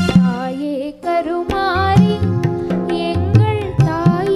தாயே கருமாரி எங்கள் தாயே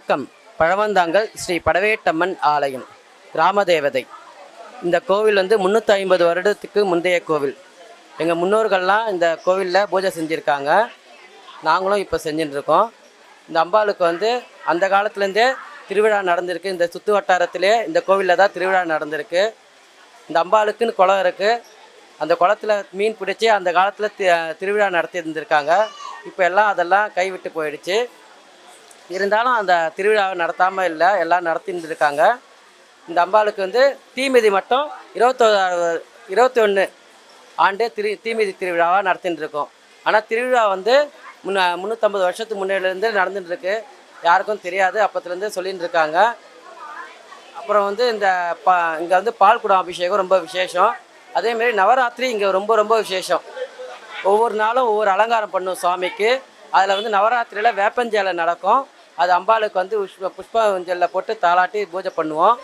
வணக்கம். பழவந்தாங்கல் ஸ்ரீ படவேட்டம்மன் ஆலயம், கிராம தேவதை. இந்த கோவில் வந்து 350 வருடத்துக்கு முந்தைய கோவில். எங்கள் முன்னோர்கள்லாம் இந்த கோவிலில் பூஜை செஞ்சுருக்காங்க. நாங்களும் இப்போ செஞ்சுட்டுருக்கோம். இந்த அம்பாளுக்கு வந்து அந்த காலத்துலேருந்தே திருவிழா நடந்திருக்கு. இந்த சுற்று வட்டாரத்திலே இந்த கோவிலில் தான் திருவிழா நடந்திருக்கு. இந்த அம்பாளுக்குன்னு குளம் இருக்குது. அந்த குளத்தில் மீன் பிடிச்சி அந்த காலத்தில் திருவிழா நடத்தி இருந்திருக்காங்க. இப்போ எல்லாம் அதெல்லாம் கைவிட்டு போயிடுச்சு. இருந்தாலும் அந்த திருவிழாவை நடத்தாமல் இல்லை, எல்லாம் நடத்திட்டு இருக்காங்க. இந்த அம்பாளுக்கு வந்து தீமிதி மட்டும் 21 ஆண்டு தீமிதி திருவிழாவாக நடத்தின்னு இருக்கோம். ஆனால் திருவிழா வந்து 350 வருஷத்துக்கு முன்னேலேருந்து நடந்துட்டுருக்கு. யாருக்கும் தெரியாது, அப்பத்துலேருந்து சொல்லின்னு இருக்காங்க. அப்புறம் வந்து இங்கே வந்து பால் குடம் அபிஷேகம் ரொம்ப விசேஷம். அதேமாரி நவராத்திரி இங்கே ரொம்ப ரொம்ப விசேஷம். ஒவ்வொரு நாளும் ஒவ்வொரு அலங்காரம் பண்ணும் சுவாமிக்கு. அதில் வந்து நவராத்திரியில் வேப்பஞ்சேலை நடக்கும். அது அம்பாளுக்கு வந்து புஷ்பஞ்சலில் போட்டு தாளாட்டி பூஜை பண்ணுவோம்.